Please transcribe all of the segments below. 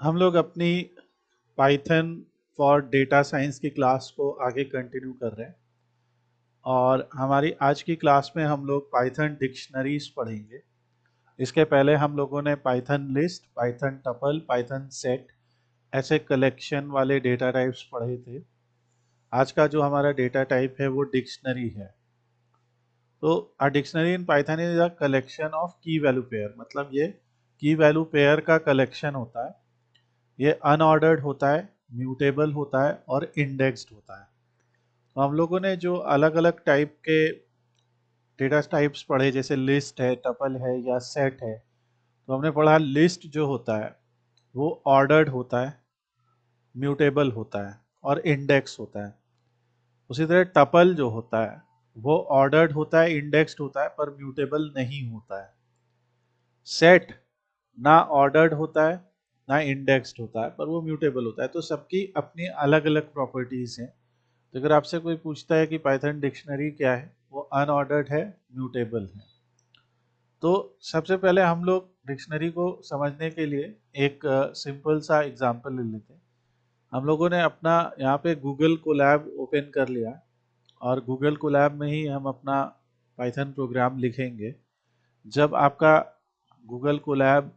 हम लोग अपनी पाइथन फॉर डेटा साइंस की क्लास को आगे कंटिन्यू कर रहे हैं और हमारी आज की क्लास में हम लोग पाइथन डिक्शनरीज पढ़ेंगे। इसके पहले हम लोगों ने Python list, Python tuple, Python set ऐसे कलेक्शन वाले डेटा टाइप्स पढ़े थे। आज का जो हमारा डेटा टाइप है वो डिक्शनरी है। तो a dictionary in Python is a collection of की वैल्यू पेयर, मतलब ये की वैल्यू पेयर का कलेक्शन होता है। ये अनऑर्डर्ड होता है, म्यूटेबल होता है और इंडेक्स्ड होता है। तो हम लोगों ने जो अलग अलग टाइप के डेटा टाइप्स पढ़े, जैसे लिस्ट है, टपल है या सेट है, तो हमने पढ़ा लिस्ट जो होता है वो ऑर्डर्ड होता है, म्यूटेबल होता है और इंडेक्स होता है। उसी तरह टपल जो होता है वो ऑर्डर्ड होता है, इंडेक्स्ड होता है पर म्यूटेबल नहीं होता है। सेट ना ऑर्डर्ड होता है ना इंडेक्स्ड होता है पर वो म्यूटेबल होता है। तो सबकी अपनी अलग अलग प्रॉपर्टीज हैं। तो अगर आपसे कोई पूछता है कि पाइथन डिक्शनरी क्या है, वो अनऑर्डर्ड है, म्यूटेबल है। तो सबसे पहले हम लोग डिक्शनरी को समझने के लिए एक सिंपल सा एग्जांपल ले लेते हैं। हम लोगों ने अपना यहाँ पे गूगल कोलैब ओपन कर लिया और गूगल कोलैब में ही हम अपना पाइथन प्रोग्राम लिखेंगे। जब आपका Google Colab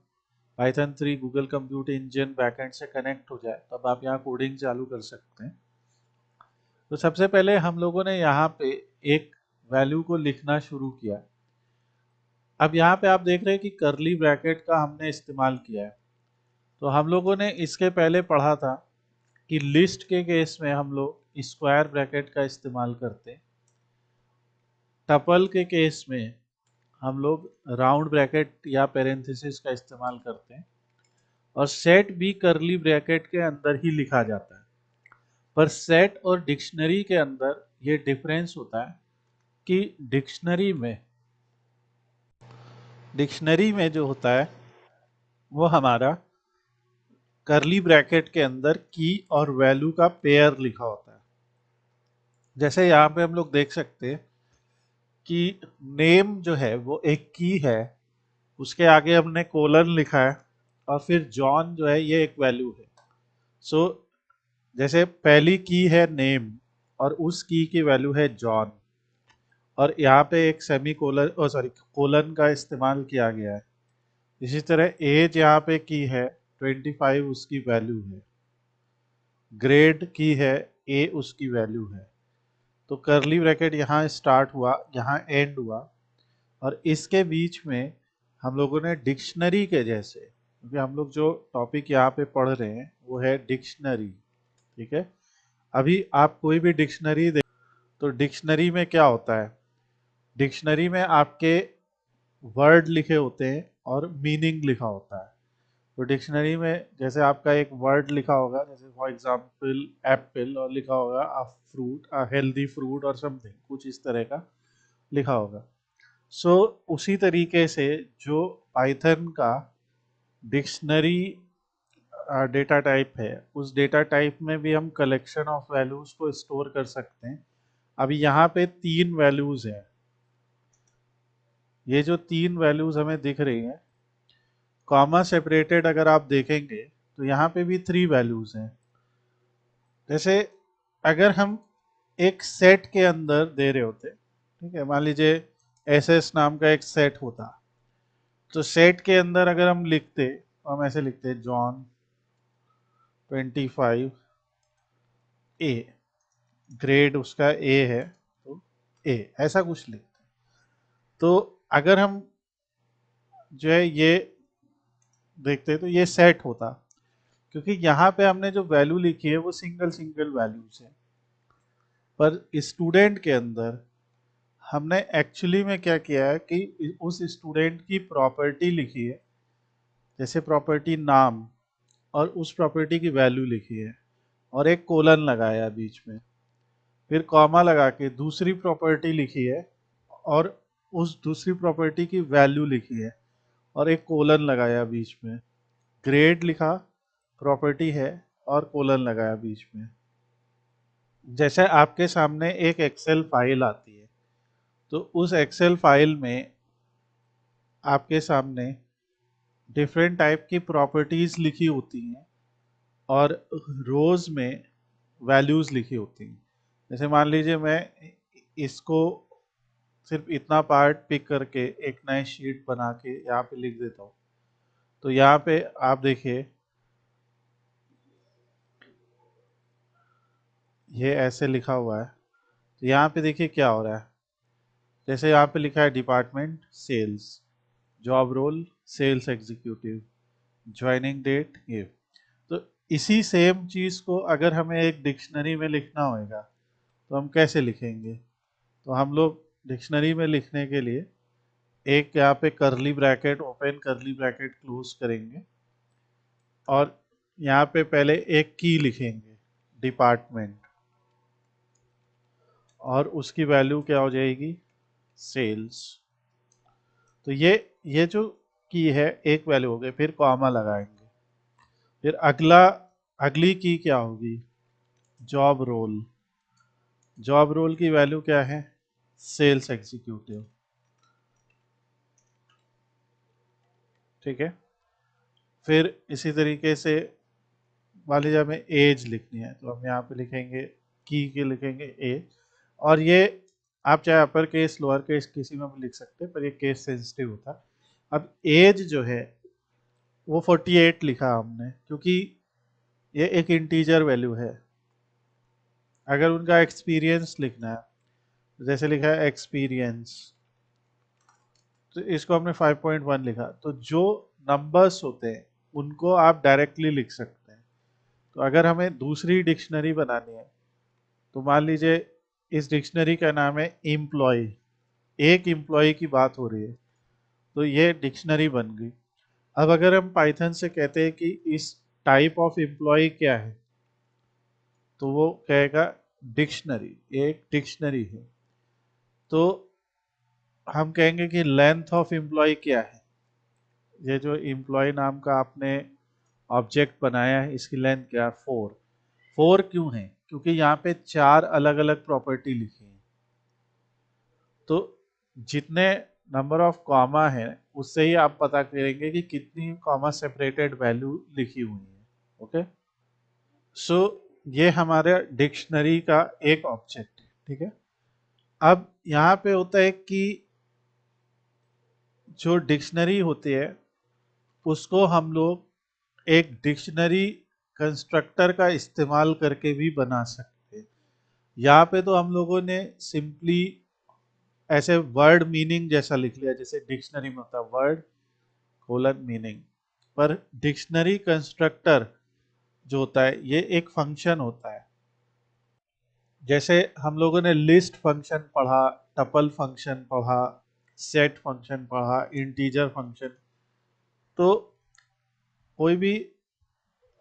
Python 3 Google compute engine backend से कनेक्ट हो जाए तब आप यहाँ कोडिंग चालू कर सकते हैं। तो सबसे पहले हम लोगों ने यहाँ पे एक वैल्यू को लिखना शुरू किया। अब यहाँ पे आप देख रहे हैं कि करली ब्रैकेट का हमने इस्तेमाल किया है। तो हम लोगों ने इसके पहले पढ़ा था कि लिस्ट के केस में हम लोग स्क्वायर ब्रैकेट का इस्तेमाल करते हैं। टपल के केस में हम लोग राउंड ब्रैकेट या पेरेंथेसिस का इस्तेमाल करते हैं और सेट भी करली ब्रैकेट के अंदर ही लिखा जाता है। पर सेट और डिक्शनरी के अंदर ये डिफरेंस होता है कि डिक्शनरी में जो होता है वो हमारा करली ब्रैकेट के अंदर की और वैल्यू का पेयर लिखा होता है। जैसे यहाँ पे हम लोग देख सकते हैं कि नेम जो है वो एक की है, उसके आगे हमने कोलन लिखा है और फिर जॉन जो है ये एक वैल्यू है। सो जैसे पहली की है नेम और उस की वैल्यू है जॉन और यहाँ पे एक सेमी कोलन कोलन का इस्तेमाल किया गया है। इसी तरह एज यहाँ पे की है 25, उसकी वैल्यू है। ग्रेड की है ए, उसकी वैल्यू है। तो करली ब्रैकेट यहाँ स्टार्ट हुआ, यहाँ एंड हुआ और इसके बीच में हम लोगों ने डिक्शनरी के जैसे, क्योंकि हम लोग जो टॉपिक यहाँ पे पढ़ रहे हैं वो है डिक्शनरी। ठीक है, अभी आप कोई भी डिक्शनरी देख तो डिक्शनरी में क्या होता है, डिक्शनरी में आपके वर्ड लिखे होते हैं और मीनिंग लिखा होता है। तो डिक्शनरी में जैसे आपका एक वर्ड लिखा होगा, जैसे फॉर एग्जांपल एप्पल, और लिखा होगा a fruit, a healthy fruit और समथिंग, कुछ इस तरह का लिखा होगा। सो उसी तरीके से जो पाइथन का डिक्शनरी डेटा टाइप है, उस डेटा टाइप में भी हम कलेक्शन ऑफ वैल्यूज को स्टोर कर सकते हैं। अभी यहाँ पे 3 वैल्यूज हैं। ये जो 3 वैल्यूज हमें दिख रही हैं, कॉमा सेपरेटेड अगर आप देखेंगे तो यहाँ पे भी 3 वैल्यूज हैं। जैसे अगर हम एक सेट के अंदर दे रहे होते, ठीक है, मान लीजिए एस एस नाम का एक सेट होता, तो सेट के अंदर अगर हम लिखते तो हम ऐसे लिखते जॉन 25 ए, ग्रेड उसका ए है तो ए, ऐसा कुछ लिखते। तो अगर हम जो है ये देखते तो ये सेट होता, क्योंकि यहाँ पे हमने जो वैल्यू लिखी है वो सिंगल सिंगल वैल्यूज है। पर स्टूडेंट के अंदर हमने एक्चुअली में क्या किया है कि उस स्टूडेंट की प्रॉपर्टी लिखी है, जैसे प्रॉपर्टी नाम, और उस प्रॉपर्टी की वैल्यू लिखी है और एक कोलन लगाया बीच में, फिर कॉमा लगा के दूसरी प्रॉपर्टी लिखी है और उस दूसरी प्रॉपर्टी की वैल्यू लिखी है और एक कोलन लगाया बीच में, ग्रेड लिखा, प्रॉपर्टी है और कोलन लगाया बीच में। जैसे आपके सामने एक एक्सेल फाइल आती है, तो उस एक्सेल फाइल में आपके सामने डिफरेंट टाइप की प्रॉपर्टीज लिखी होती हैं और रोज में वैल्यूज लिखी होती हैं। जैसे मान लीजिए मैं इसको सिर्फ इतना पार्ट पिक करके एक नए शीट बना के यहाँ पे लिख देता हूँ, तो यहाँ पे आप देखिए ये ऐसे लिखा हुआ है। तो यहाँ पे देखिए क्या हो रहा है, जैसे यहाँ पे लिखा है department sales, job role sales executive, joining date ये। तो इसी सेम चीज को अगर हमें एक डिक्शनरी में लिखना होगा तो हम कैसे लिखेंगे? तो हम लोग डिक्शनरी में लिखने के लिए एक यहाँ पे करली ब्रैकेट ओपन करली ब्रैकेट क्लोज करेंगे और यहाँ पे पहले एक की लिखेंगे डिपार्टमेंट, और उसकी वैल्यू क्या हो जाएगी? सेल्स। तो ये जो की है एक वैल्यू हो गई, फिर कॉमा लगाएंगे। फिर अगली की क्या होगी? Job role. जॉब रोल की वैल्यू क्या है? Sales executive. ठीक है। फिर इसी तरीके से मान लीजिए हमें एज लिखनी है, तो हम यहाँ पे लिखेंगे की के लिखेंगे एज। और ये आप चाहे अपर केस लोअर केस किसी में भी लिख सकते हैं, पर ये केस सेंसिटिव होता है। अब एज जो है वो 48 लिखा हमने, क्योंकि ये एक इंटीजर वैल्यू है। अगर उनका एक्सपीरियंस लिखना है, जैसे लिखा है एक्सपीरियंस, तो इसको हमने 5.1 लिखा। तो जो नंबर्स होते हैं उनको आप डायरेक्टली लिख सकते हैं। तो अगर हमें दूसरी डिक्शनरी बनानी है, तो मान लीजिए इस डिक्शनरी का नाम है एम्प्लॉय, एक एम्प्लॉय की बात हो रही है, तो ये डिक्शनरी बन गई। अब अगर हम पाइथन से कहते हैं कि इस टाइप ऑफ एम्प्लॉय क्या है, तो वो कहेगा डिक्शनरी, एक डिक्शनरी है। तो हम कहेंगे कि लेंथ ऑफ एम्प्लॉय क्या है? ये जो एम्प्लॉय नाम का आपने ऑब्जेक्ट बनाया है, इसकी लेंथ क्या है? 4। 4 क्यों है? क्योंकि यहाँ पे 4 अलग अलग प्रॉपर्टी लिखी है। तो जितने नंबर ऑफ कॉमा है उससे ही आप पता करेंगे कि कितनी कॉमा सेपरेटेड वैल्यू लिखी हुई है। ओके, सो ये हमारे डिक्शनरी का एक ऑब्जेक्ट है। ठीक है। अब यहाँ पे होता है कि जो डिक्शनरी होती है उसको हम लोग एक डिक्शनरी कंस्ट्रक्टर का इस्तेमाल करके भी बना सकते हैं। यहाँ पे तो हम लोगों ने सिंपली ऐसे वर्ड मीनिंग जैसा लिख लिया, जैसे डिक्शनरी में होता है वर्ड कोलन मीनिंग। पर डिक्शनरी कंस्ट्रक्टर जो होता है ये एक फंक्शन होता है। जैसे हम लोगों ने लिस्ट फंक्शन पढ़ा, टपल फंक्शन पढ़ा, सेट फंक्शन पढ़ा, इंटीजर फंक्शन। तो कोई भी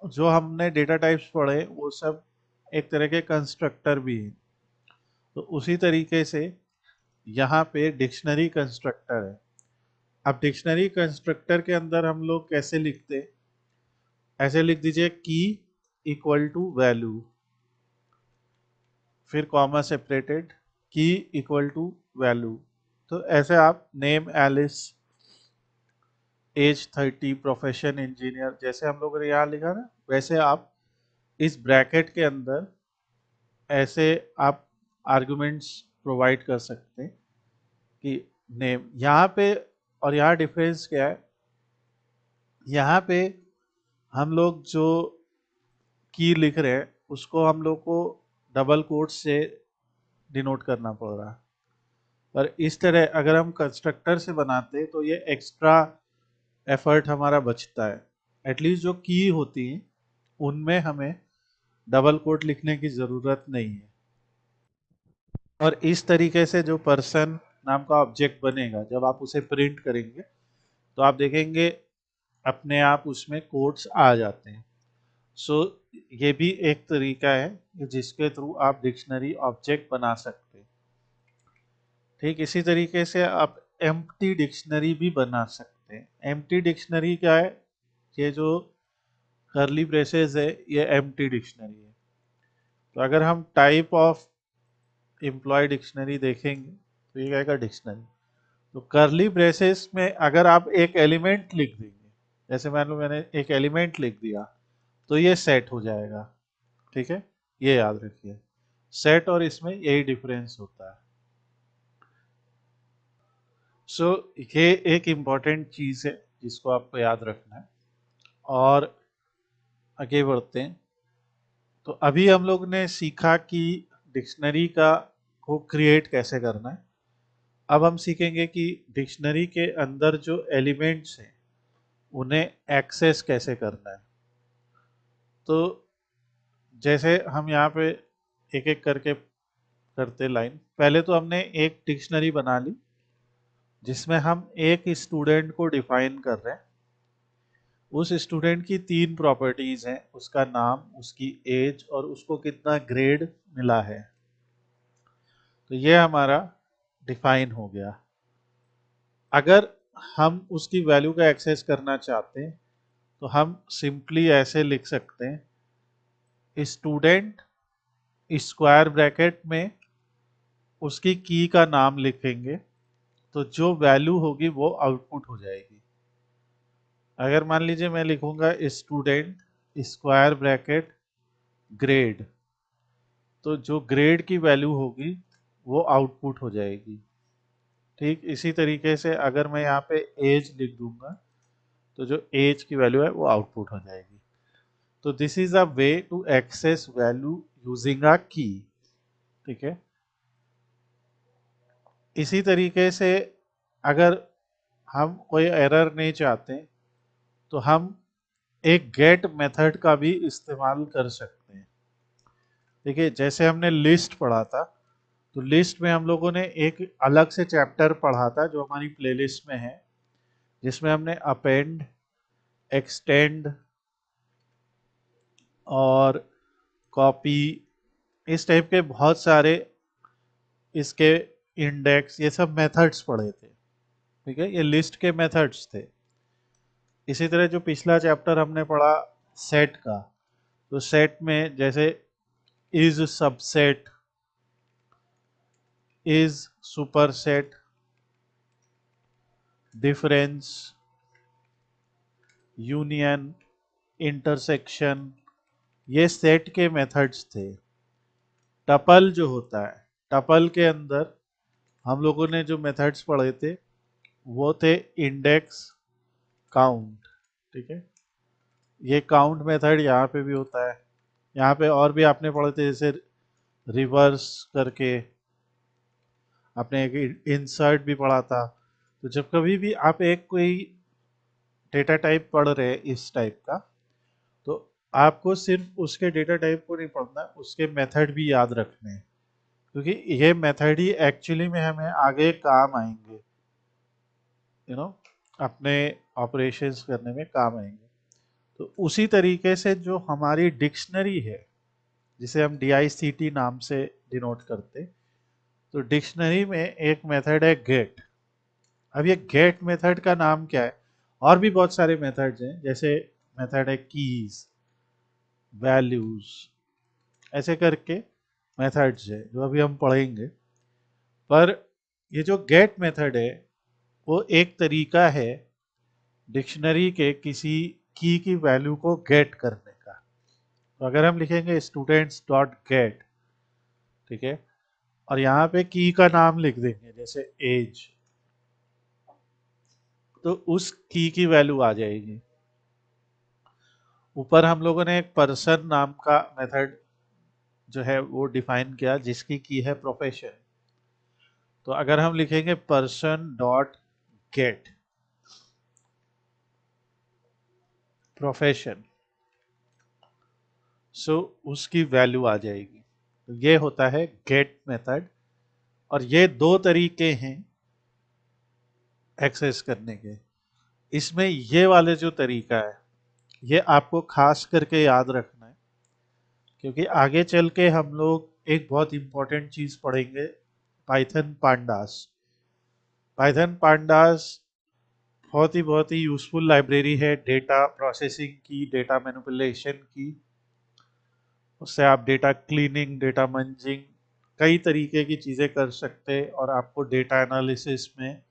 जो हमने डेटा टाइप्स पढ़े वो सब एक तरह के कंस्ट्रक्टर भी हैं। तो उसी तरीके से यहाँ पे डिक्शनरी कंस्ट्रक्टर है। अब डिक्शनरी कंस्ट्रक्टर के अंदर हम लोग कैसे लिखते? ऐसे लिख दीजिए की इक्वल टू वैल्यू, फिर comma separated, key equal to value. तो ऐसे आप name Alice, age 30, profession engineer, जैसे हम लोगों ने यहाँ लिखा ना, वैसे आप इस ब्रैकेट के अंदर ऐसे आप आर्गुमेंट्स प्रोवाइड कर सकते हैं कि नेम यहाँ पे। और यहाँ डिफरेंस क्या है? यहाँ पे हम लोग जो की लिख रहे हैं उसको हम लोग को डबल कोट से डिनोट करना पड़ रहा है। पर इस तरह अगर हम कंस्ट्रक्टर से बनाते तो ये एक्स्ट्रा एफर्ट हमारा बचता है। एटलीस्ट जो की होती है उनमें हमें डबल कोट लिखने की ज़रूरत नहीं है। और इस तरीके से जो पर्सन नाम का ऑब्जेक्ट बनेगा, जब आप उसे प्रिंट करेंगे तो आप देखेंगे अपने आप उसमें कोट्स आ जाते हैं। सो ये भी एक तरीका है कि जिसके थ्रू आप डिक्शनरी ऑब्जेक्ट बना सकते हैं। ठीक इसी तरीके से आप एम्प्टी डिक्शनरी भी बना सकते हैं। एम्प्टी डिक्शनरी क्या है? ये जो करली ब्रेसेस है ये एम्प्टी डिक्शनरी है। तो अगर हम टाइप ऑफ एम्प्लॉय डिक्शनरी देखेंगे तो ये आएगा डिक्शनरी। तो करली ब्रेसेस में अगर आप एक एलिमेंट लिख देंगे, जैसे मान लो मैंने एक एलिमेंट लिख दिया, तो ये सेट हो जाएगा। ठीक है, ये याद रखिए, सेट और इसमें यही डिफरेंस होता है। सो ये एक इम्पॉर्टेंट चीज है जिसको आपको याद रखना है। और आगे बढ़ते हैं। तो अभी हम लोग ने सीखा कि डिक्शनरी का को क्रिएट कैसे करना है। अब हम सीखेंगे कि डिक्शनरी के अंदर जो एलिमेंट्स हैं उन्हें एक्सेस कैसे करना है। तो जैसे हम यहाँ पे एक एक करके करते लाइन। पहले तो हमने एक डिक्शनरी बना ली जिसमें हम एक स्टूडेंट को डिफाइन कर रहे हैं। उस स्टूडेंट की 3 प्रॉपर्टीज हैं, उसका नाम, उसकी एज और उसको कितना ग्रेड मिला है। तो ये हमारा डिफाइन हो गया। अगर हम उसकी वैल्यू का एक्सेस करना चाहते हैं तो हम सिंपली ऐसे लिख सकते हैं, स्टूडेंट स्क्वायर ब्रैकेट में उसकी की का नाम लिखेंगे तो जो वैल्यू होगी वो आउटपुट हो जाएगी। अगर मान लीजिए मैं लिखूंगा स्टूडेंट स्क्वायर ब्रैकेट ग्रेड, तो जो ग्रेड की वैल्यू होगी वो आउटपुट हो जाएगी। ठीक इसी तरीके से अगर मैं यहाँ पे एज लिख दूंगा तो जो एज की वैल्यू है वो आउटपुट हो जाएगी। तो this is a way to access value using a key. ठीक है, इसी तरीके से अगर हम कोई एरर नहीं चाहते तो हम एक गेट मेथड का भी इस्तेमाल कर सकते हैं। देखिए जैसे हमने लिस्ट पढ़ा था, तो लिस्ट में हम लोगों ने एक अलग से चैप्टर पढ़ा था जो हमारी प्लेलिस्ट में है, जिसमें हमने अपेंड, एक्सटेंड और कॉपी, इस टाइप के बहुत सारे इसके इंडेक्स, ये सब मेथड्स पढ़े थे। ठीक है, ये लिस्ट के मेथड्स थे। इसी तरह जो पिछला चैप्टर हमने पढ़ा सेट का, तो सेट में जैसे is subset, is superset, difference, union, intersection, ये सेट के मेथड्स थे। टपल जो होता है, टपल के अंदर हम लोगों ने जो मेथड्स पढ़े थे वो थे इंडेक्स, काउंट। ठीक है, ये काउंट मेथड यहाँ पे भी होता है। यहाँ पे और भी आपने पढ़े थे, जैसे रिवर्स करके, आपने एक इंसर्ट भी पढ़ा था। तो जब कभी भी आप एक कोई डेटा टाइप पढ़ रहे हैं इस टाइप का, तो आपको सिर्फ उसके डेटा टाइप को नहीं पढ़ना, उसके मेथड भी याद रखने हैं, क्योंकि ये मेथड ही एक्चुअली में हमें आगे काम आएंगे, यू नो, अपने ऑपरेशंस करने में काम आएंगे। तो उसी तरीके से जो हमारी डिक्शनरी है, जिसे हम DICT नाम से डिनोट करते, तो डिक्शनरी में एक मेथड है गेट। अब ये गेट मेथड का नाम क्या है? और भी बहुत सारे मेथड्स हैं, जैसे मेथड है कीज, वैल्यूज, ऐसे करके मेथड्स है जो अभी हम पढ़ेंगे। पर ये जो गेट मेथड है वो एक तरीका है डिक्शनरी के किसी की वैल्यू को गेट करने का। तो अगर हम लिखेंगे स्टूडेंट्स डॉट गेट, ठीक है, और यहाँ पे की का नाम लिख देंगे जैसे एज, तो उस की वैल्यू आ जाएगी। ऊपर हम लोगों ने एक पर्सन नाम का मेथड जो है वो डिफाइन किया जिसकी की है प्रोफेशन। तो अगर हम लिखेंगे पर्सन डॉट गेट प्रोफेशन, सो उसकी वैल्यू आ जाएगी। तो ये होता है गेट मेथड। और ये दो तरीके हैं एक्सेस करने के। इसमें ये वाले जो तरीका है ये आपको खास करके याद रखना है, क्योंकि आगे चल के हम लोग एक बहुत इंपॉर्टेंट चीज पढ़ेंगे, पाइथन पांडास। पाइथन पांडास बहुत ही यूजफुल लाइब्रेरी है डेटा प्रोसेसिंग की, डेटा मैनिपुलेशन की। उससे आप डेटा क्लीनिंग, डेटा मंजिंग, कई तरीके की चीज़ें कर सकते हैं और आपको डेटा एनालिसिस में,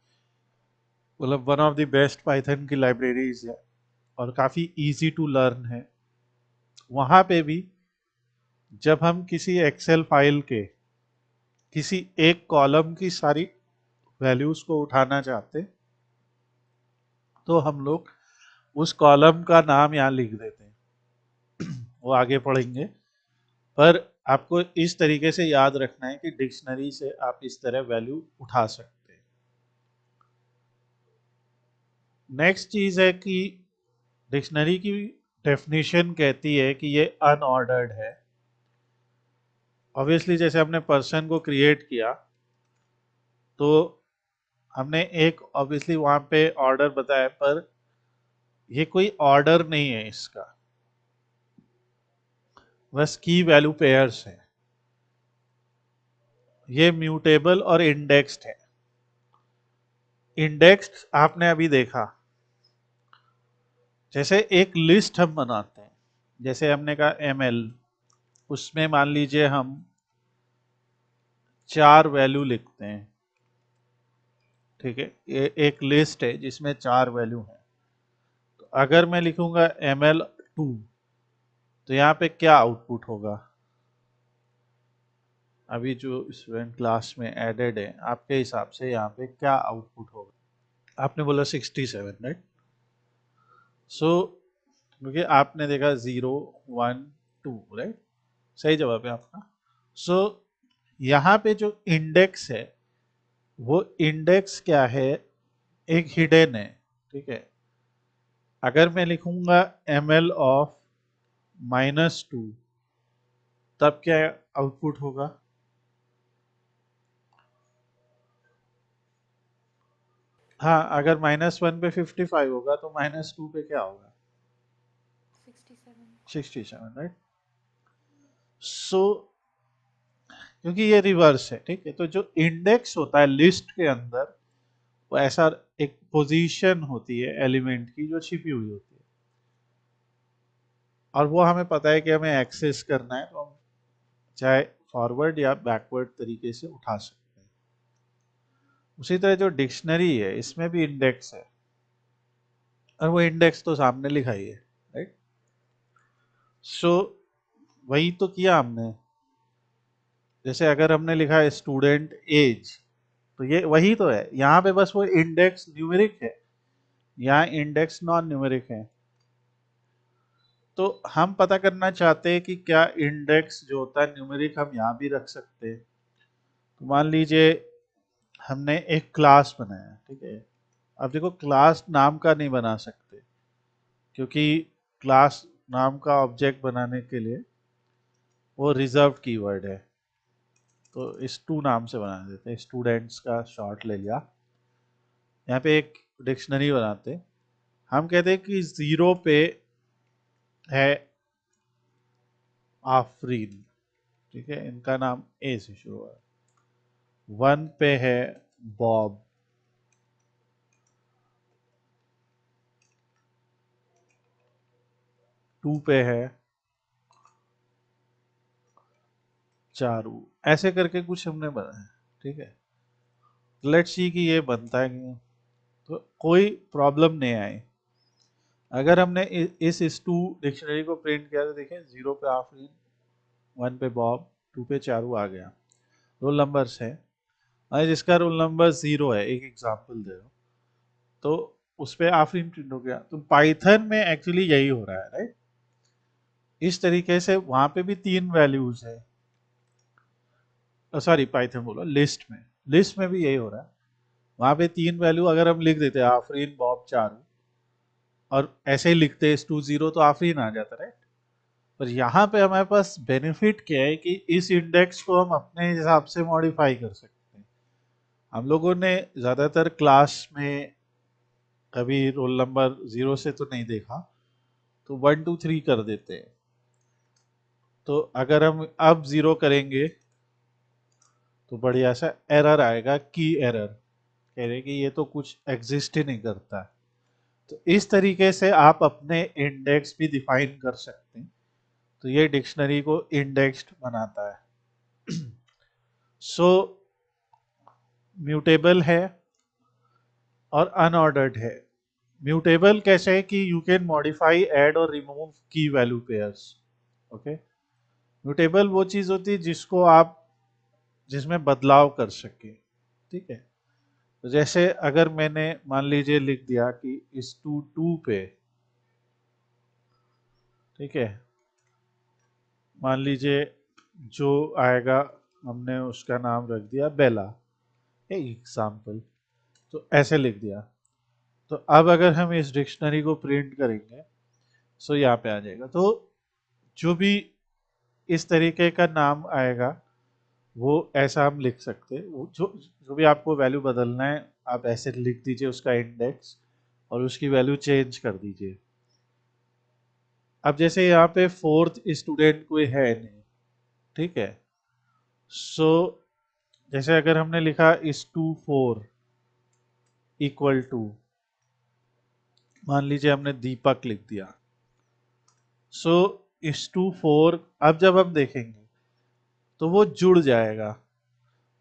मतलब one of the best Python की लाइब्रेरीज है और काफ़ी इजी टू लर्न है। वहां पे भी जब हम किसी एक्सेल फाइल के किसी एक कॉलम की सारी वैल्यूज को उठाना चाहते तो हम लोग उस कॉलम का नाम यहाँ लिख देते हैं। वो आगे पढ़ेंगे, पर आपको इस तरीके से याद रखना है कि डिक्शनरी से आप इस तरह वैल्यू उठा सकते हैं। नेक्स्ट चीज है कि डिक्शनरी की डेफिनेशन कहती है कि ये अनऑर्डर्ड है। ऑब्वियसली जैसे हमने पर्सन को क्रिएट किया तो हमने एक ऑब्वियसली वहां पे ऑर्डर बताया, पर ये कोई ऑर्डर नहीं है इसका, बस की वैल्यू पेयर्स है। ये म्यूटेबल और इंडेक्स्ड है। इंडेक्स्ड आपने अभी देखा, जैसे एक लिस्ट हम बनाते हैं, जैसे हमने कहा एमएल, उसमें मान लीजिए हम 4 वैल्यू लिखते हैं, ठीक है। ये एक लिस्ट है जिसमें 4 वैल्यू हैं। तो अगर मैं लिखूंगा ML2 तो यहाँ पे क्या आउटपुट होगा? अभी जो स्टूडेंट क्लास में एडेड है आपके हिसाब से यहाँ पे क्या आउटपुट होगा? आपने बोला 67, राइट? सो क्योंकि आपने देखा 0 1 2, राइट? सही जवाब है आपका। सो यहाँ पे जो इंडेक्स है वो इंडेक्स क्या है? एक हिडन है, ठीक है। अगर मैं लिखूंगा ML ऑफ -2 तब क्या आउटपुट होगा? हाँ, अगर -1 पे 55 होगा तो -2 पे क्या होगा? 67, राइट? सो क्योंकि ये रिवर्स है, ठीक है। तो जो इंडेक्स होता है लिस्ट के अंदर, वो ऐसा एक पोजीशन होती है एलिमेंट की जो छिपी हुई होती है, और वो हमें पता है कि हमें एक्सेस करना है, तो हम चाहे फॉरवर्ड या बैकवर्ड तरीके से उठा सकते हैं। उसी तरह जो डिक्शनरी है इसमें भी इंडेक्स है, और वो इंडेक्स तो सामने लिखा ही है, राइट? सो वही तो किया हमने। जैसे अगर हमने लिखा है स्टूडेंट एज, तो ये वही तो है। यहाँ पे बस वो इंडेक्स न्यूमेरिक है, यहाँ इंडेक्स नॉन न्यूमेरिक है। तो हम पता करना चाहते हैं कि क्या इंडेक्स जो होता है न्यूमेरिक हम यहाँ भी रख सकते हैं। तो मान लीजिए हमने एक क्लास बनाया, ठीक है। अब देखो क्लास नाम का नहीं बना सकते, क्योंकि क्लास नाम का ऑब्जेक्ट बनाने के लिए वो रिजर्व कीवर्ड है। तो इस टू नाम से बना देते हैं, स्टूडेंट्स का शॉर्ट ले लिया। यहाँ पे एक डिक्शनरी बनाते हैं, हम कहते हैं कि 0 पे है आफरीन, ठीक है, इनका नाम ए से शुरू है। 1 पे है बॉब, 2 पे है चारू। ऐसे करके कुछ हमने बनाया, ठीक है। लेट्स सी कि ये बनता है कि नहीं। तो कोई प्रॉब्लम नहीं आई। अगर हमने इस टू डिक्शनरी को प्रिंट किया तो देखें 0 पे आफरीन, 1 पे बॉब, 2 पे चारू आ गया। रोल नंबर्स है, और जिसका रोल नंबर 0 है, एक एग्जांपल दे रहा हूं, तो उस पे आफरीन प्रिंट हो गया। तो पाइथन में एक्चुअली यही हो रहा है, राइट? इस तरीके से वहां पे भी 3 वैल्यूज है, सॉरी पाइथन बोला, लिस्ट में भी यही हो रहा है। वहां पे 3 वैल्यू अगर हम लिख देते हैं आफरीन बॉब चारू, और ऐसे ही लिखते हैं 2 0 तो आफरीन आ जाता, राइट? पर यहाँ पे हमारे पास बेनिफिट क्या है कि इस इंडेक्स को हम अपने हिसाब से मॉडिफाई कर सकते हैं। हम लोगों ने ज्यादातर क्लास में कभी रोल नंबर 0 से तो नहीं देखा, तो 1 2 3 कर देते हैं। तो अगर हम अब 0 करेंगे तो बढ़िया सा एरर आएगा, की एरर, कह रहे कि ये तो कुछ एग्जिस्ट ही नहीं करता। तो इस तरीके से आप अपने इंडेक्स भी डिफाइन कर सकते हैं। तो ये डिक्शनरी को इंडेक्स्ड बनाता है। सो म्यूटेबल है और अनऑर्डर्ड है। म्यूटेबल कैसे है कि यू कैन मॉडिफाई, ऐड और रिमूव की वैल्यू पेयर्स। ओके। म्यूटेबल वो चीज होती है जिसको आप जिसमें बदलाव कर सके, ठीक है। तो जैसे अगर मैंने मान लीजिए लिख दिया कि इस टू टू पे, ठीक है, मान लीजिए जो आएगा हमने उसका नाम रख दिया बेला, एग्जाम्पल, तो ऐसे लिख दिया। तो अब अगर हम इस डिक्शनरी को प्रिंट करेंगे सो यहाँ पे आ जाएगा। तो जो भी इस तरीके का नाम आएगा वो ऐसा हम लिख सकते हैं। जो जो भी आपको वैल्यू बदलना है आप ऐसे लिख दीजिए उसका इंडेक्स और उसकी वैल्यू चेंज कर दीजिए। अब जैसे यहाँ पे फोर्थ स्टूडेंट कोई है नहीं, ठीक है, सो जैसे अगर हमने लिखा इस टू फोर इक्वल टू, मान लीजिए हमने दीपक लिख दिया, सो इस टू फोर, अब जब हम देखेंगे तो वो जुड़ जाएगा।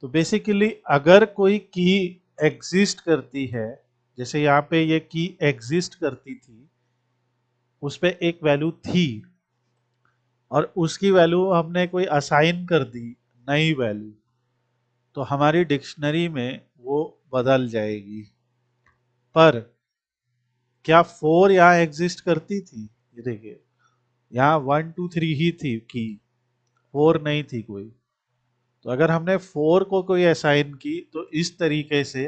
तो बेसिकली अगर कोई की एग्जिस्ट करती है, जैसे यहाँ पे ये की एग्जिस्ट करती थी, उस पे एक वैल्यू थी और उसकी वैल्यू हमने कोई असाइन कर दी नई वैल्यू, तो हमारी डिक्शनरी में वो बदल जाएगी। पर क्या फोर यहाँ एग्जिस्ट करती थी? ये देखिए यहाँ वन टू थ्री ही थी की, फोर नहीं थी कोई। तो अगर हमने फोर को कोई असाइन की तो इस तरीके से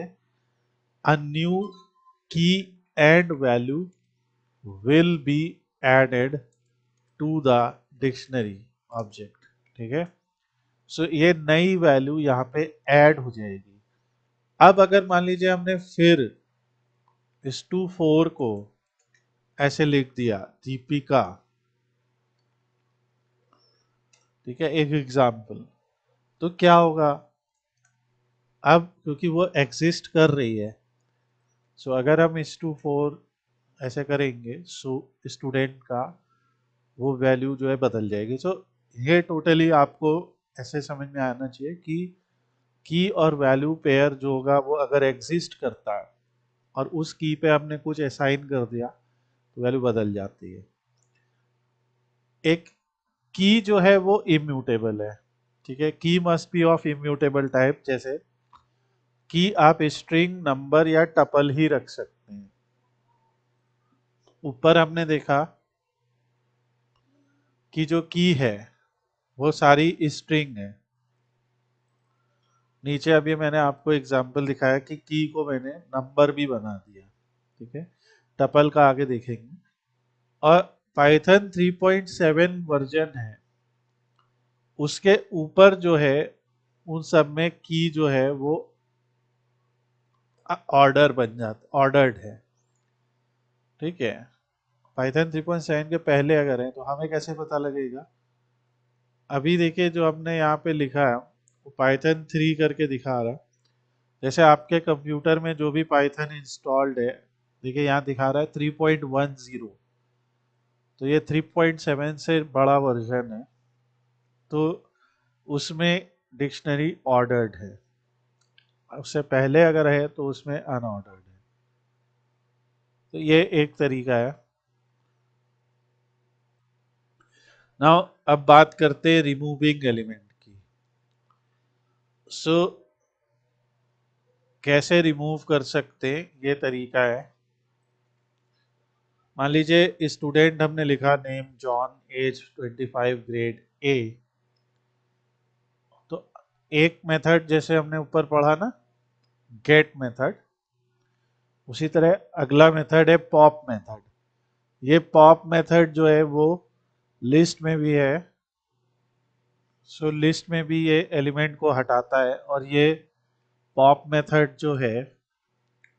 a new key and value will be added to the dictionary object, ठीक है। सो ये नई वैल्यू यहाँ पे ऐड हो जाएगी। अब अगर मान लीजिए हमने फिर इस टू फोर को ऐसे लिख दिया दीपिका, ठीक है, एक एग्जाम्पल, तो क्या होगा? अब क्योंकि वो एग्जिस्ट कर रही है, सो अगर हम इस टू फोर ऐसे करेंगे सो स्टूडेंट का वो वैल्यू जो है बदल जाएगी। सो ये टोटली आपको ऐसे समझ में आना चाहिए कि की और वैल्यू पेयर जो होगा वो अगर एग्जिस्ट करता है और उस की पे हमने कुछ असाइन कर दिया तो वैल्यू बदल जाती है। एक की जो है वो इम्यूटेबल है, ठीक है, की must be of immutable type. जैसे की आप स्ट्रिंग नंबर या टपल ही रख सकते हैं। ऊपर हमने देखा कि जो की है वो सारी स्ट्रिंग है। नीचे अभी मैंने आपको एग्जांपल दिखाया कि की को मैंने नंबर भी बना दिया, ठीक है। टपल का आगे देखेंगे। और पाइथन 3.7 वर्जन है, उसके ऊपर जो है उन सब में की जो है वो ऑर्डर बन जाता, ऑर्डर्ड है, ठीक है। पाइथन 3.7 के पहले अगर है तो हमें कैसे पता लगेगा? अभी देखिए जो हमने यहाँ पे लिखा है वो पाइथन 3 करके दिखा रहा है। जैसे आपके कंप्यूटर में जो भी पाइथन इंस्टॉल्ड है, देखिए यहाँ दिखा रहा है 3.10, तो ये 3.7 से बड़ा वर्जन है, तो उसमें डिक्शनरी ऑर्डर्ड है। उससे पहले अगर है तो उसमें अनऑर्डर्ड है। तो ये एक तरीका है। नाउ अब बात करते हैं रिमूविंग एलिमेंट की। सो कैसे रिमूव कर सकते हैं, ये तरीका है। मान लीजिए स्टूडेंट हमने लिखा name John, age 25, grade A. तो एक मेथड जैसे हमने ऊपर पढ़ा ना, गेट मेथड, उसी तरह अगला मेथड है पॉप मेथड। ये पॉप मेथड जो है वो लिस्ट में भी है, सो लिस्ट में भी ये एलिमेंट को हटाता है। और ये पॉप मेथड जो है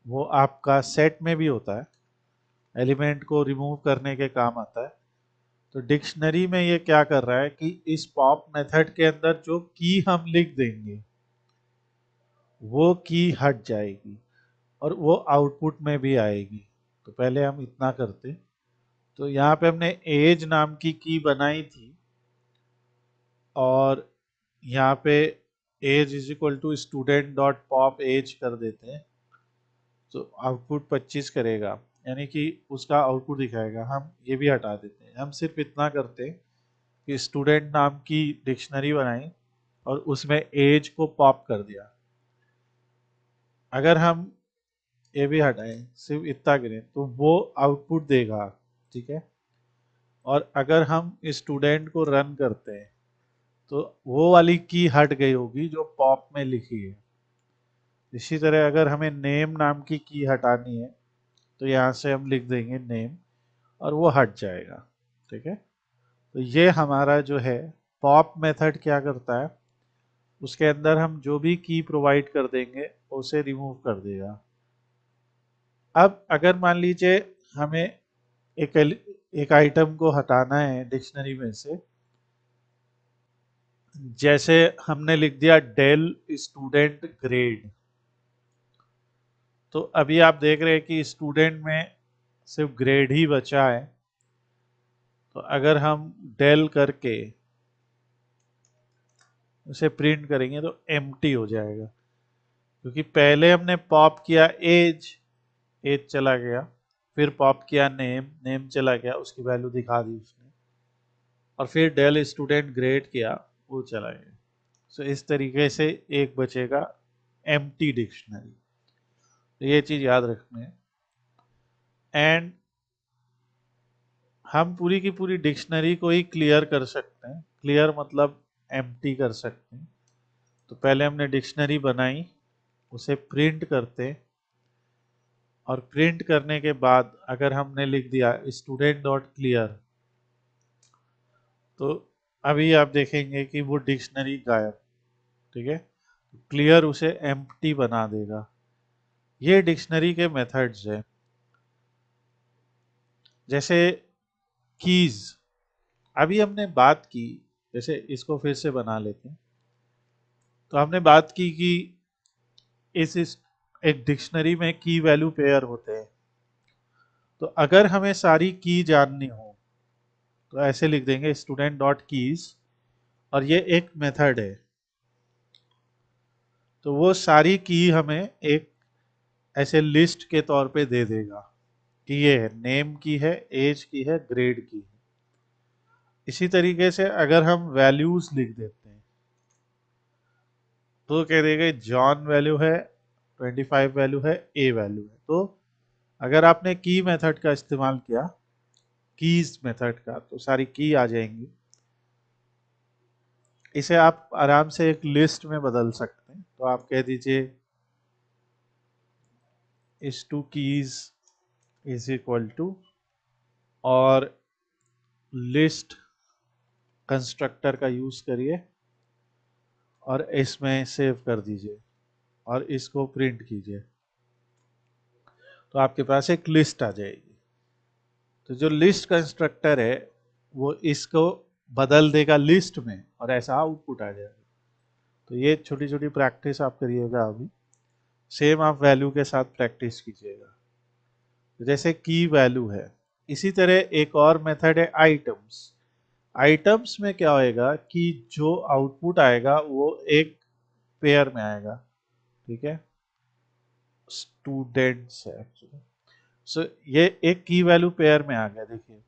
वो आपका सेट में भी होता है, एलिमेंट को रिमूव करने के काम आता है। तो डिक्शनरी में ये क्या कर रहा है कि इस पॉप मेथड के अंदर जो की हम लिख देंगे वो की हट जाएगी और वो आउटपुट में भी आएगी। तो पहले हम इतना करते, तो यहाँ पे हमने एज नाम की बनाई थी और यहाँ पे age is equal to student dot pop age कर देते हैं, तो आउटपुट 25 करेगा, यानी कि उसका आउटपुट दिखाएगा। हम ये भी हटा देते हैं। हम सिर्फ इतना करते हैं कि स्टूडेंट नाम की डिक्शनरी बनाई और उसमें एज को पॉप कर दिया। अगर हम ये भी हटाएं, सिर्फ इतना करें तो वो आउटपुट देगा, ठीक है। और अगर हम स्टूडेंट को रन करते हैं तो वो वाली की हट गई होगी जो पॉप में लिखी है। इसी तरह अगर हमें नेम नाम की हटानी है तो यहाँ से हम लिख देंगे नेम और वो हट जाएगा, ठीक है। तो ये हमारा जो है पॉप मेथड क्या करता है, उसके अंदर हम जो भी की प्रोवाइड कर देंगे उसे रिमूव कर देगा। अब अगर मान लीजिए हमें एक आइटम को हटाना है डिक्शनरी में से, जैसे हमने लिख दिया डेल स्टूडेंट ग्रेड, तो अभी आप देख रहे हैं कि स्टूडेंट में सिर्फ ग्रेड ही बचा है। तो अगर हम डेल करके उसे प्रिंट करेंगे तो एम्प्टी हो जाएगा, क्योंकि पहले हमने पॉप किया एज, एज चला गया, फिर पॉप किया नेम, नेम चला गया, उसकी वैल्यू दिखा दी उसने, और फिर डेल स्टूडेंट ग्रेड किया, वो चला गया। सो इस तरीके से एक बचेगा एम्प्टी डिक्शनरी। तो ये चीज याद रखनी है। एंड हम पूरी की पूरी डिक्शनरी को ही क्लियर कर सकते हैं। क्लियर मतलब एम्प्टी कर सकते हैं। तो पहले हमने डिक्शनरी बनाई, उसे प्रिंट करते हैं, और प्रिंट करने के बाद अगर हमने लिख दिया स्टूडेंट डॉट क्लियर, तो अभी आप देखेंगे कि वो डिक्शनरी गायब, ठीक है। क्लियर उसे एम्प्टी बना देगा। ये डिक्शनरी के मेथड्स हैं। जैसे कीज, अभी हमने बात की, जैसे इसको फिर से बना लेते हैं। तो हमने बात की कि इस एक डिक्शनरी में की वैल्यू पेयर होते हैं। तो अगर हमें सारी की जाननी हो तो ऐसे लिख देंगे स्टूडेंट डॉट कीज, और ये एक मेथड है। तो वो सारी की हमें एक ऐसे लिस्ट के तौर पे दे देगा कि ये है नेम की है, एज की है, ग्रेड की है। इसी तरीके से अगर हम वैल्यूज लिख देते हैं तो कह देगा जॉन वैल्यू है, 25 वैल्यू है, ए वैल्यू है। तो अगर आपने की मेथड का इस्तेमाल किया, कीज मेथड का, तो सारी की आ जाएंगी। इसे आप आराम से एक लिस्ट में बदल सकते हैं। तो आप कह दीजिए इस two keys is equal to, और लिस्ट कंस्ट्रक्टर का यूज करिए और इसमें सेव कर दीजिए और इसको प्रिंट कीजिए, तो आपके पास एक लिस्ट आ जाएगी। तो जो लिस्ट कंस्ट्रक्टर है वो इसको बदल देगा लिस्ट में और ऐसा आउटपुट आ जाएगा। तो ये छोटी छोटी प्रैक्टिस आप करिएगा। अभी सेम आप वैल्यू के साथ प्रैक्टिस कीजिएगा। जैसे की वैल्यू है, इसी तरह एक और मेथड है आइटम्स। आइटम्स में क्या होएगा कि जो आउटपुट आएगा वो एक पेयर में आएगा, ठीक है। स्टूडेंट्स है एक्चुअली। सो ये एक की वैल्यू पेयर में आ गया। देखिए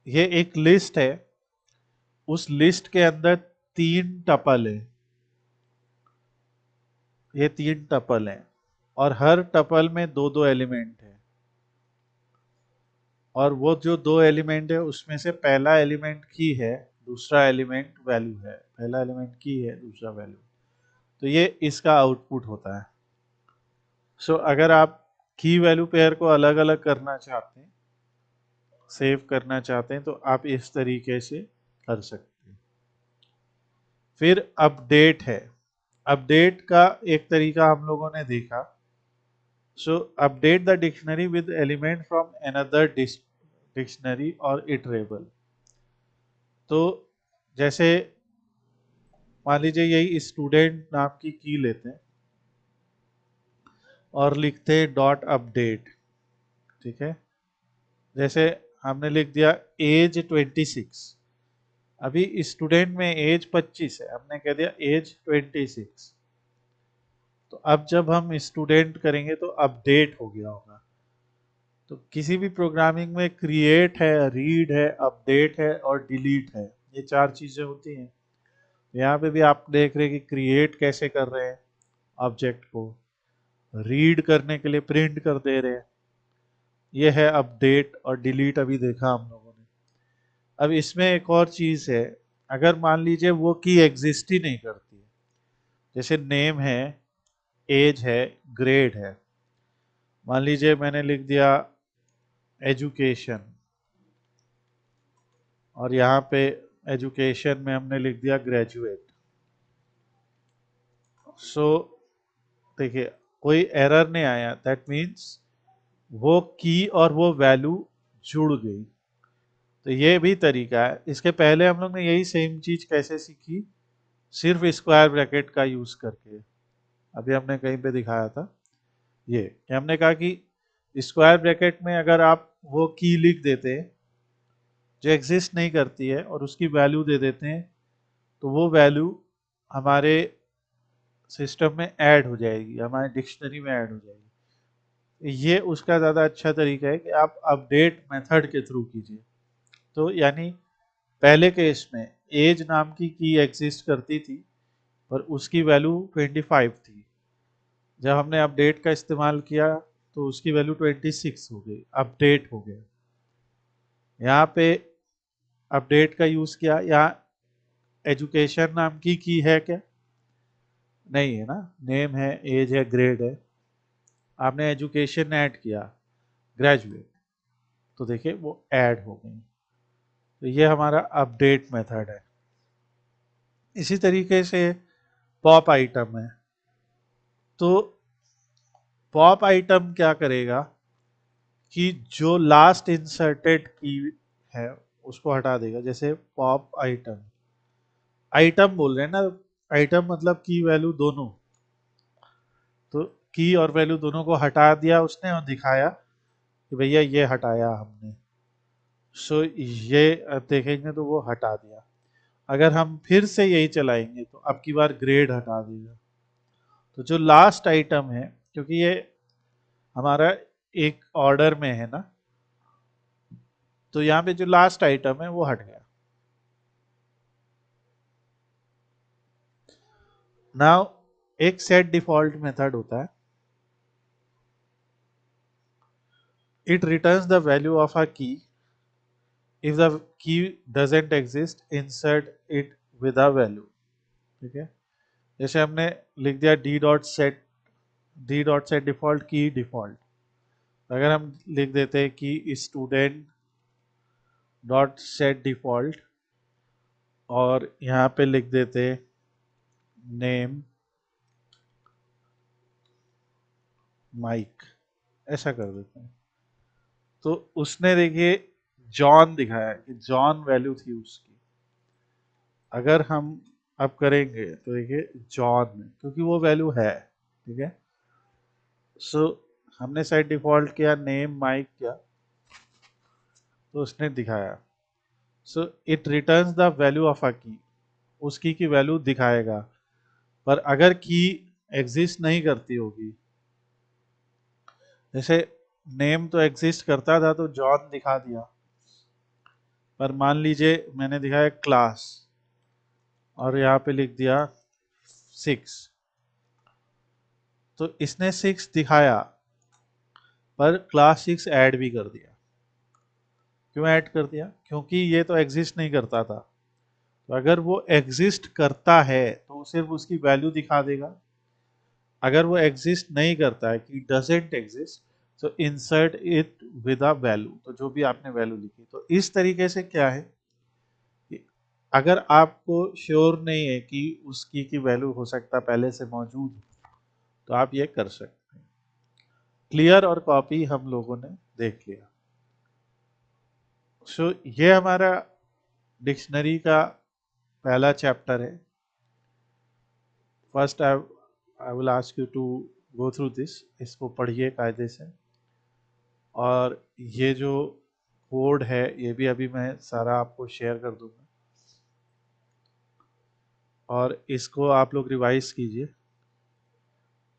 ये एक लिस्ट है, उस लिस्ट के अंदर 3 टपल है, ये 3 टपल हैं, और हर टपल में 2-2 एलिमेंट है। और वो जो 2 एलिमेंट है उसमें से पहला एलिमेंट की है, दूसरा एलिमेंट वैल्यू है। पहला एलिमेंट की है, दूसरा वैल्यू। तो ये इसका आउटपुट होता है। सो अगर आप की वैल्यू पेयर को अलग अलग करना चाहते हैं, सेव करना चाहते हैं, तो आप इस तरीके से कर सकते हैं। फिर अपडेट है। अपडेट का एक तरीका हम लोगों ने देखा। सो update the dictionary with element from another dictionary और इटरेबल। तो जैसे मान लीजिए यही स्टूडेंट नाम की लेते हैं और लिखते हैं डॉट अपडेट, ठीक है। जैसे हमने लिख दिया एज 26, अभी स्टूडेंट में एज 25 है, हमने कह दिया एज 26। तो अब जब हम स्टूडेंट करेंगे तो अपडेट हो गया होगा। तो किसी भी प्रोग्रामिंग में क्रिएट है, रीड है, अपडेट है और डिलीट है, ये चार चीजें होती हैं। यहाँ पे भी आप देख रहे हैं कि क्रिएट कैसे कर रहे हैं ऑब्जेक्ट को, रीड करने के लिए प्रिंट कर दे रहे हैं, ये है अपडेट, और डिलीट अभी देखा हम लोगों ने। अब इसमें एक और चीज है, अगर मान लीजिए वो की एग्जिस्ट ही नहीं करती है, जैसे नेम है, एज है, ग्रेड है, मान लीजिए मैंने लिख दिया एजुकेशन, और यहाँ पे एजुकेशन में हमने लिख दिया ग्रेजुएट। सो देखिए कोई एरर नहीं आया, दैट मीन्स वो की और वो वैल्यू जुड़ गई। तो ये भी तरीका है। इसके पहले हम लोग ने यही सेम चीज कैसे सीखी, सिर्फ स्क्वायर ब्रैकेट का यूज करके। अभी हमने कहीं पे दिखाया था ये कि हमने कहा कि स्क्वायर ब्रैकेट में अगर आप वो की लिख देते हैं जो एग्जिस्ट नहीं करती है और उसकी वैल्यू दे देते हैं, तो वो वैल्यू हमारे सिस्टम में ऐड हो जाएगी, हमारे डिक्शनरी में ऐड हो जाएगी। ये उसका ज़्यादा अच्छा तरीका है कि आप अपडेट मेथड के थ्रू कीजिए। तो यानी पहले केस में एज नाम की एग्जिस्ट करती थी पर उसकी वैल्यू 25 थी, जब हमने अपडेट का इस्तेमाल किया तो उसकी वैल्यू 26 हो गई, अपडेट हो गया। यहाँ पे अपडेट का यूज किया, यहाँ एजुकेशन नाम की है क्या, नहीं है ना, नेम है, एज है, ग्रेड है, आपने एजुकेशन ऐड किया ग्रेजुएट, तो देखिए वो ऐड हो गई। तो ये हमारा अपडेट मेथड है। इसी तरीके से पॉप आइटम है, तो पॉप आइटम क्या करेगा कि जो लास्ट इंसर्टेड की है उसको हटा देगा। जैसे पॉप आइटम, आइटम बोल रहे हैं ना, आइटम मतलब की वैल्यू दोनों, तो की और वैल्यू दोनों को हटा दिया उसने और दिखाया कि भैया ये हटाया हमने। सो ये अब देखेंगे तो वो हटा दिया। अगर हम फिर से यही चलाएंगे तो अब की बार ग्रेड हटा देगा। तो जो लास्ट आइटम है, क्योंकि ये हमारा एक ऑर्डर में है ना, तो यहाँ पे जो लास्ट आइटम है वो हट गया। नाउ एक सेट डिफॉल्ट मेथड होता है, it returns the value of a key, if the key doesn't exist insert it with a value. ठीक है, जैसे हमने लिख दिया D dot set default key default, अगर हम लिख देते कि स्टूडेंट डॉट सेट डिफॉल्ट और यहाँ पे लिख देते नेम माइक, ऐसा कर देते हैं, तो उसने देखिए जॉन दिखाया कि जॉन वैल्यू थी उसकी। अगर हम अब करेंगे तो देखिए जॉन में, क्योंकि वो वैल्यू है। ठीक है, सो हमने सेट डिफॉल्ट किया, नेम माइक किया, तो उसने दिखाया। So it returns the value of a की, उस की वैल्यू दिखाएगा। पर अगर की एग्जिस्ट नहीं करती होगी, जैसे नेम तो एग्जिस्ट करता था तो जॉन दिखा दिया, पर मान लीजिए मैंने दिखाया क्लास और यहाँ पे लिख दिया 6, तो इसने 6 दिखाया पर क्लास 6 ऐड भी कर दिया। क्यों ऐड कर दिया, क्योंकि ये तो एग्जिस्ट नहीं करता था। तो अगर वो एग्जिस्ट करता है तो सिर्फ उसकी वैल्यू दिखा देगा। अगर वो एग्जिस्ट नहीं करता है कि डजेंट एग्जिस्ट, तो insert it with a value, तो जो भी आपने वैल्यू लिखी। तो इस तरीके से क्या है कि अगर आपको श्योर नहीं है कि उस की वैल्यू हो सकता पहले से मौजूद, तो आप ये कर सकते हैं। क्लियर और कॉपी हम लोगों ने देख लिया। सो ये हमारा डिक्शनरी का पहला चैप्टर है। First I will ask you to go through this, इसको पढ़िए कायदे से। और ये जो कोड है ये भी अभी मैं सारा आपको शेयर कर दूंगा, और इसको आप लोग रिवाइज कीजिए।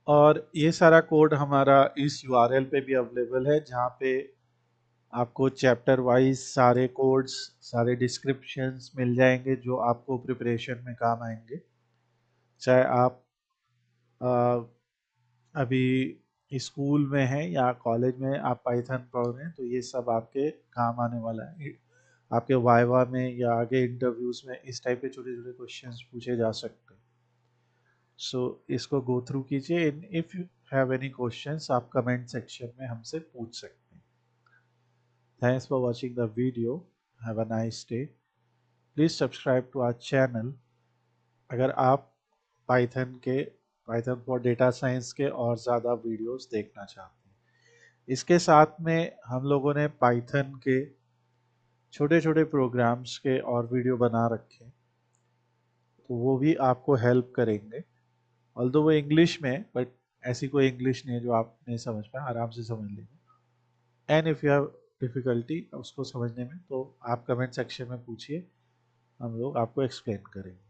और ये सारा कोड हमारा इस यूआरएल पे भी अवेलेबल है, जहाँ पे आपको चैप्टर वाइज सारे कोड्स, सारे डिस्क्रिप्शंस मिल जाएंगे जो आपको प्रिपरेशन में काम आएंगे। चाहे आप अभी स्कूल में हैं या कॉलेज में आप पाइथन पढ़ रहे हैं, तो ये सब आपके काम आने वाला है। आपके वाइवा में या आगे इंटरव्यूज में इस टाइप के छोटे छोटे क्वेश्चंस पूछे जा सकते हैं। सो इसको गो थ्रू कीजिए। If you have any questions आप कमेंट सेक्शन में हमसे पूछ सकते हैं। Thanks for watching the video. Have a nice day. Please subscribe to our channel अगर आप पाइथन फॉर डेटा साइंस के और ज़्यादा वीडियोस देखना चाहते हैं। इसके साथ में हम लोगों ने पाइथन के छोटे छोटे प्रोग्राम्स के और वीडियो बना रखे हैं, तो वो भी आपको हेल्प करेंगे। ऑल्दो वो इंग्लिश में, बट ऐसी कोई इंग्लिश नहीं है जो आप नहीं समझ पाए, आराम से समझ लेंगे। And if you have difficulty उसको समझने में, तो आप कमेंट सेक्शन में पूछिए, हम लोग आपको एक्सप्लेन करेंगे।